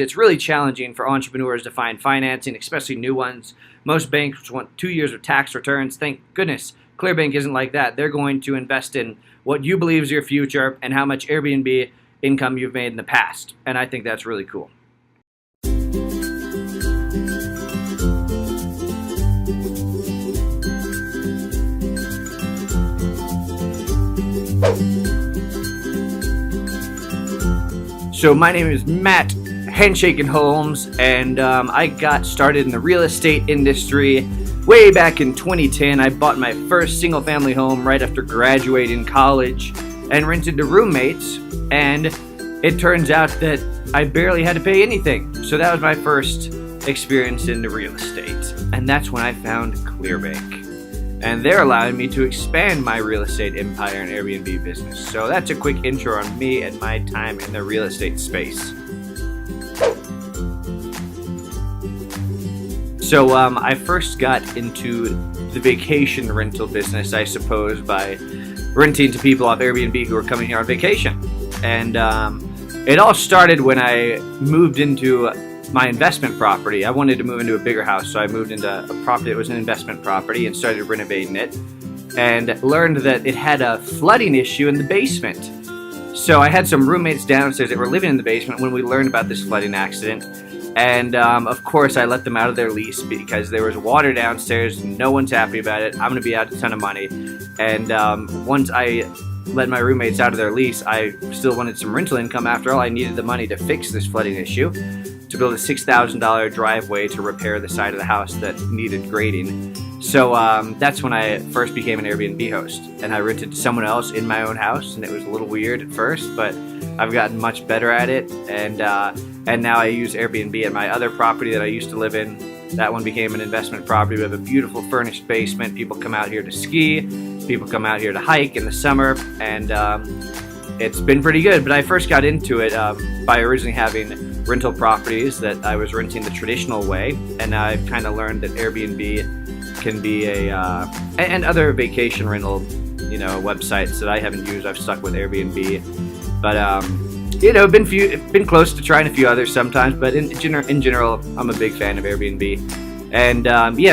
It's really challenging for entrepreneurs to find financing, especially new ones. Most banks want 2 years of tax returns. Thank goodness Clearbanc isn't like that. They're going to invest in what you believe is your future and how much Airbnb income you've made in the past. And I think that's really cool. So my name is Matt Handshaking Holmes, and I got started in the real estate industry way back in 2010. I bought my first single-family home right after graduating college and rented to roommates, and it turns out that I barely had to pay anything. So that was my first experience in the real estate, and that's when I found Clearbanc. And they're allowing me to expand my real estate empire and Airbnb business. So that's a quick intro on me and my time in the real estate space. So I first got into the vacation rental business, I suppose, by renting to people off Airbnb who were coming here on vacation. And it all started when I moved into my investment property. I wanted to move into a bigger house, so I moved into a property that was an investment property and started renovating it, and learned that it had a flooding issue in the basement. So I had some roommates downstairs that were living in the basement when we learned about this flooding accident. And of course I let them out of their lease because there was water downstairs. No one's happy about it. I'm going to be out a ton of money. And once I let my roommates out of their lease, I still wanted some rental income. After all, I needed the money to fix this flooding issue, to build a $6,000 driveway to repair the side of the house that needed grading. So that's when I first became an Airbnb host, and I rented to someone else in my own house, and it was a little weird at first, but I've gotten much better at it, and now I use Airbnb at my other property that I used to live in. That one became an investment property. We have a beautiful furnished basement. People come out here to ski. People come out here to hike in the summer, and it's been pretty good. But I first got into it by originally having rental properties that I was renting the traditional way, and I've kind of learned that Airbnb can be and other vacation rental, websites that I haven't used. I've stuck with Airbnb, but been close to trying a few others sometimes. But in general, I'm a big fan of Airbnb, and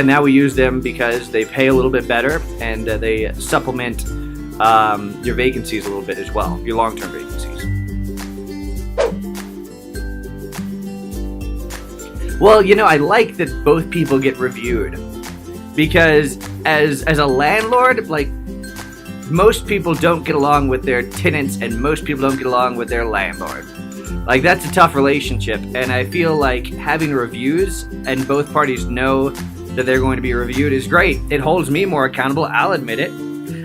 now we use them because they pay a little bit better, and they supplement your vacancies a little bit as well, your long-term vacancies. Well, I like that both people get reviewed, because as a landlord, most people don't get along with their tenants, and most people don't get along with their landlord. That's a tough relationship, and I feel like having reviews and both parties know that they're going to be reviewed is great. It holds me more accountable, I'll admit it.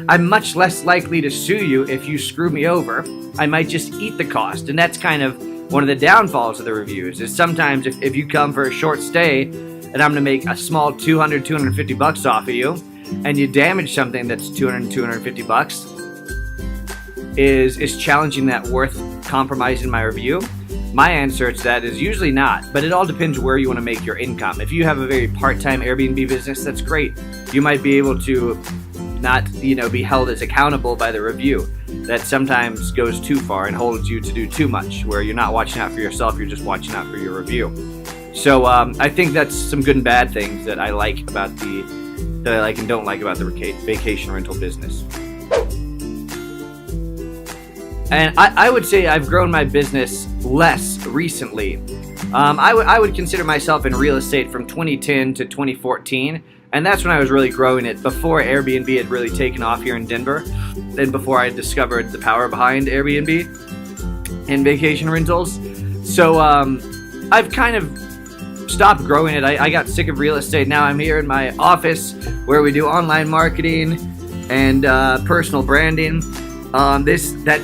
I'm much less likely to sue you if you screw me over. I might just eat the cost, and that's kind of one of the downfalls of the reviews, is sometimes if you come for a short stay and I'm going to make a small $250 off of you, and you damage something that's $250, is challenging that worth compromising my review? My answer to that is usually not, but it all depends where you want to make your income. If you have a very part-time Airbnb business, that's great. You might be able to not, be held as accountable by the review. That sometimes goes too far and holds you to do too much, where you're not watching out for yourself, you're just watching out for your review. So I think that's some good and bad things that I like and don't like about the vacation rental business. And I would say I've grown my business less recently. I would consider myself in real estate from 2010 to 2014, and that's when I was really growing it, before Airbnb had really taken off here in Denver, and before I discovered the power behind Airbnb and vacation rentals. So I've kind of stopped growing it. I got sick of real estate. Now I'm here in my office where we do online marketing and personal branding. That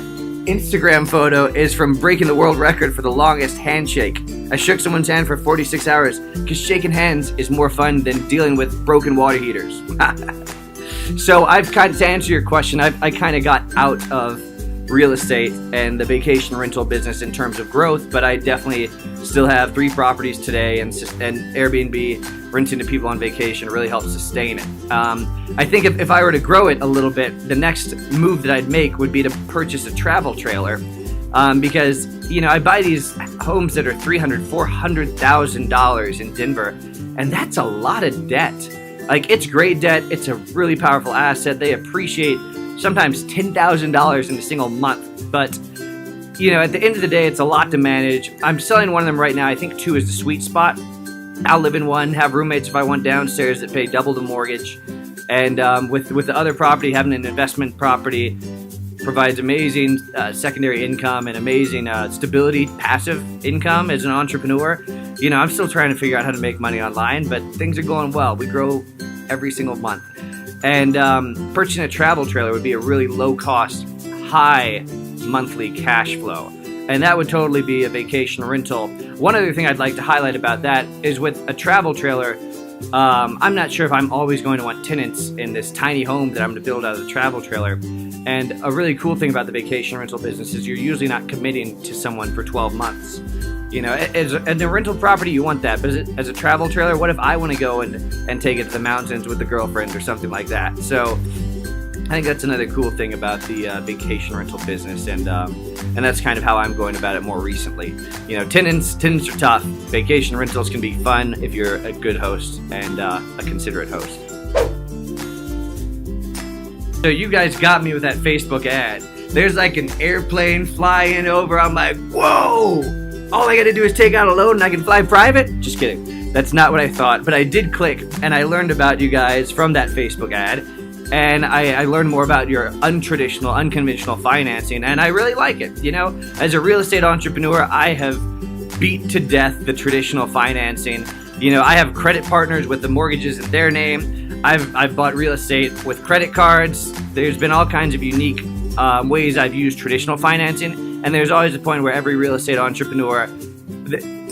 Instagram photo is from breaking the world record for the longest handshake. I shook someone's hand for 46 hours because shaking hands is more fun than dealing with broken water heaters. So to answer your question, I kind of got out of real estate and the vacation rental business in terms of growth, but I definitely still have 3 properties today, and Airbnb, renting to people on vacation, really helps sustain it. I think if I were to grow it a little bit, the next move that I'd make would be to purchase a travel trailer, because I buy these homes that are $300,000, $400,000 in Denver, and that's a lot of debt. Like, it's great debt. It's a really powerful asset. They appreciate sometimes $10,000 in a single month. But, at the end of the day, it's a lot to manage. I'm selling one of them right now. I think 2 is the sweet spot. I'll live in one, have roommates if I want downstairs that pay double the mortgage. And with the other property, having an investment property provides amazing secondary income and amazing stability, passive income as an entrepreneur. I'm still trying to figure out how to make money online, but things are going well. We grow every single month. And purchasing a travel trailer would be a really low-cost, high monthly cash flow. And that would totally be a vacation rental. One other thing I'd like to highlight about that is with a travel trailer, I'm not sure if I'm always going to want tenants in this tiny home that I'm going to build out of the travel trailer. And a really cool thing about the vacation rental business is you're usually not committing to someone for 12 months. As a rental property, you want that. But as a travel trailer, what if I want to go and take it to the mountains with a girlfriend or something like that? So I think that's another cool thing about the vacation rental business, and that's kind of how I'm going about it more recently. Tenants are tough. Vacation rentals can be fun if you're a good host and a considerate host. So you guys got me with that Facebook ad. There's like an airplane flying over. I'm like, whoa! All I gotta do is take out a loan and I can fly private? Just kidding. That's not what I thought. But I did click, and I learned about you guys from that Facebook ad. And I learned more about your untraditional, unconventional financing, and I really like it. As a real estate entrepreneur, I have beat to death the traditional financing. I have credit partners with the mortgages in their name. I've bought real estate with credit cards. There's been all kinds of unique ways I've used traditional financing, and there's always a point where every real estate entrepreneur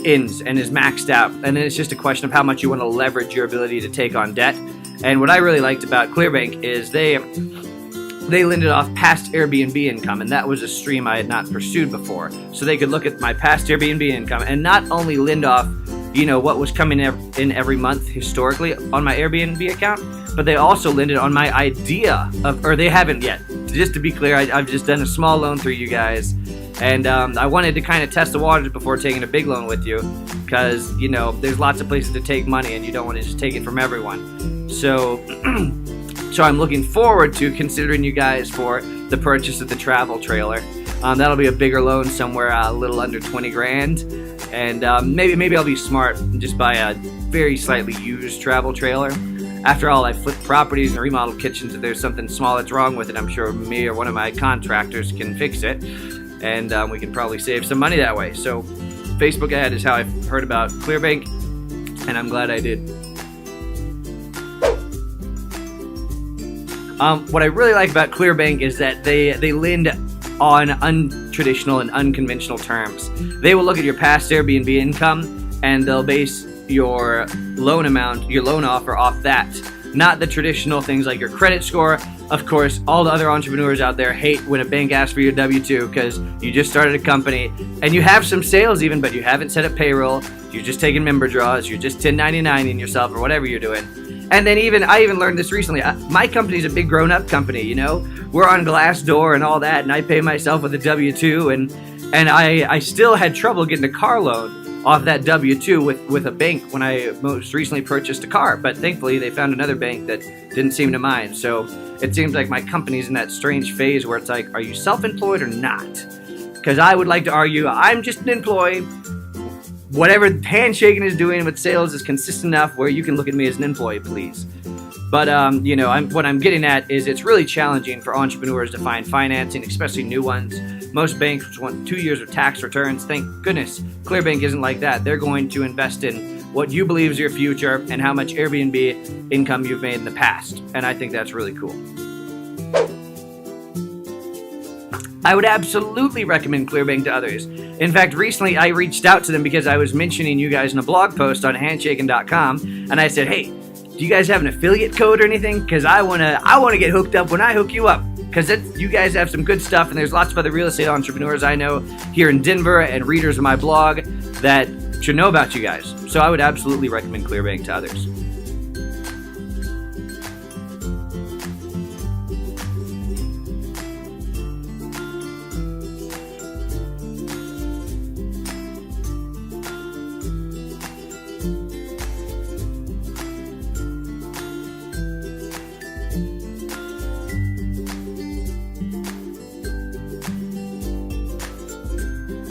ends and is maxed out, and then it's just a question of how much you want to leverage your ability to take on debt. And what I really liked about Clearbanc is they lended off past Airbnb income, and that was a stream I had not pursued before. So they could look at my past Airbnb income and not only lend off, what was coming in every month historically on my Airbnb account, but they also lended on my idea or they haven't yet. Just to be clear, I've just done a small loan through you guys, and I wanted to kind of test the waters before taking a big loan with you, because, there's lots of places to take money, and you don't want to just take it from everyone. So I'm looking forward to considering you guys for the purchase of the travel trailer. That'll be a bigger loan, somewhere a little under 20 grand. And maybe I'll be smart and just buy a very slightly used travel trailer. After all, I flip properties and remodel kitchens. If there's something small that's wrong with it, I'm sure me or one of my contractors can fix it. And we can probably save some money that way. So Facebook ad is how I heard about Clearbanc, and I'm glad I did. What I really like about Clearbanc is that they lend on untraditional and unconventional terms. They will look at your past Airbnb income, and they'll base your loan amount, your loan offer off that, not the traditional things like your credit score. Of course, all the other entrepreneurs out there hate when a bank asks for your W-2 because you just started a company and you have some sales even, but you haven't set up payroll. You're just taking member draws. You're just 1099ing yourself or whatever you're doing. And then I even learned this recently. My company's a big grown-up company, We're on Glassdoor and all that, and I pay myself with a W-2, and I still had trouble getting a car loan off that W-2 with a bank when I most recently purchased a car. But thankfully, they found another bank that didn't seem to mind. So it seems like my company's in that strange phase where it's like, are you self-employed or not? Because I would like to argue I'm just an employee. Whatever Handshaking is doing with sales is consistent enough where you can look at me as an employee, please. But, what I'm getting at is it's really challenging for entrepreneurs to find financing, especially new ones. Most banks want 2 years of tax returns. Thank goodness Clearbanc isn't like that. They're going to invest in what you believe is your future and how much Airbnb income you've made in the past. And I think that's really cool. I would absolutely recommend Clearbanc to others. In fact, recently I reached out to them because I was mentioning you guys in a blog post on handshaking.com, and I said, hey, do you guys have an affiliate code or anything? Because I wanna get hooked up when I hook you up. Because you guys have some good stuff, and there's lots of other real estate entrepreneurs I know here in Denver and readers of my blog that should know about you guys. So I would absolutely recommend Clearbanc to others.